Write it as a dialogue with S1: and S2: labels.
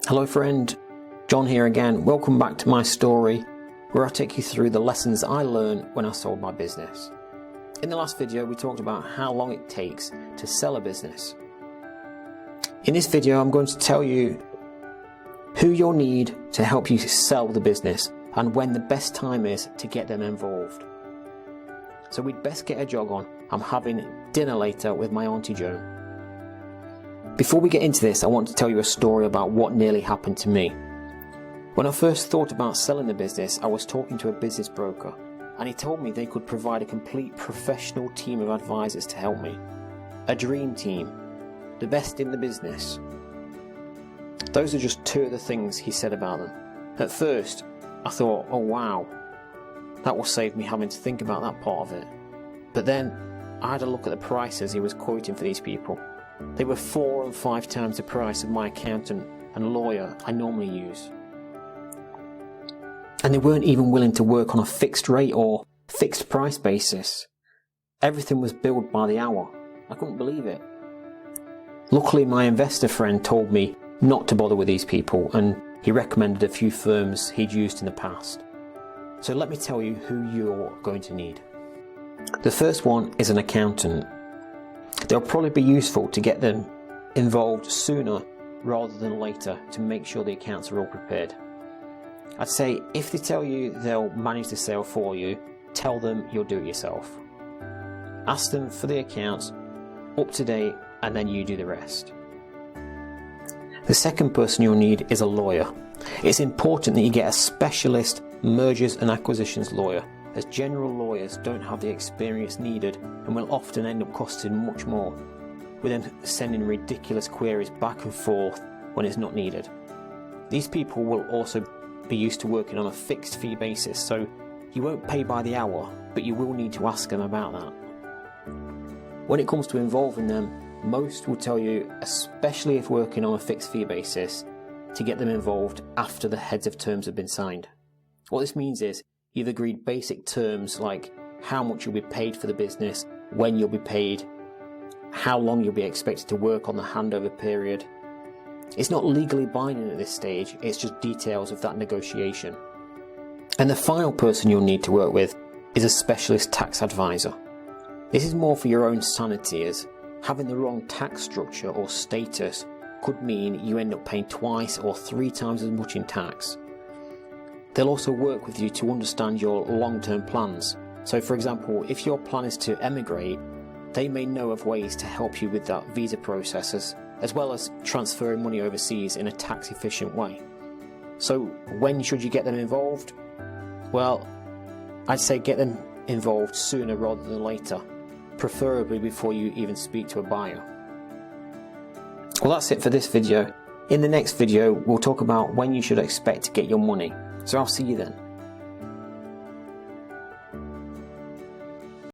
S1: Hello friend, John here again. Welcome back to my story where I take you through the lessons I learned when I sold my business. In the last video we talked about how long it takes to sell a business. In this video I'm going to tell you who you'll need to help you sell the business and when the best time is to get them involved. So we'd best get a jog on. I'm having dinner later with my Auntie Joan. Before we get into this, I want to tell you a story about what nearly happened to me. When I first thought about selling the business, I was talking to a business broker and he told me they could provide a complete professional team of advisors to help me. A dream team, the best in the business. Those are just two of the things he said about them. At first, I thought, oh wow, that will save me having to think about that part of it. But then I had a look at the prices he was quoting for these people. They were 4 and 5 times the price of my accountant and lawyer I normally use. And they weren't even willing to work on a fixed rate or fixed price basis. Everything was billed by the hour. I couldn't believe it. Luckily my investor friend told me not to bother with these people and he recommended a few firms he'd used in the past. So let me tell you who you're going to need. The first one is an accountant. They'll probably be useful to get them involved sooner rather than later to make sure the accounts are all prepared. I'd say if they tell you they'll manage the sale for you, tell them you'll do it yourself. Ask them for the accounts up to date and then you do the rest. The second person you'll need is a lawyer. It's important that you get a specialist mergers and acquisitions lawyer, as general lawyers don't have the experience needed and will often end up costing much more, with them sending ridiculous queries back and forth when it's not needed. These people will also be used to working on a fixed fee basis, so you won't pay by the hour, but you will need to ask them about that. When it comes to involving them, most will tell you, especially if working on a fixed fee basis, to get them involved after the heads of terms have been signed. What this means is you've agreed basic terms like how much you'll be paid for the business, when you'll be paid, how long you'll be expected to work on the handover period. It's not legally binding at this stage, it's just details of that negotiation. And the final person you'll need to work with is a specialist tax advisor. This is more for your own sanity, as having the wrong tax structure or status could mean you end up paying 2 or 3 times as much in tax. They'll also work with you to understand your long-term plans. So for example, if your plan is to emigrate, they may know of ways to help you with that visa processes, as well as transferring money overseas in a tax-efficient way. So when should you get them involved? Well, I'd say get them involved sooner rather than later, preferably before you even speak to a buyer. Well, that's it for this video. In the next video, we'll talk about when you should expect to get your money. So I'll see you then.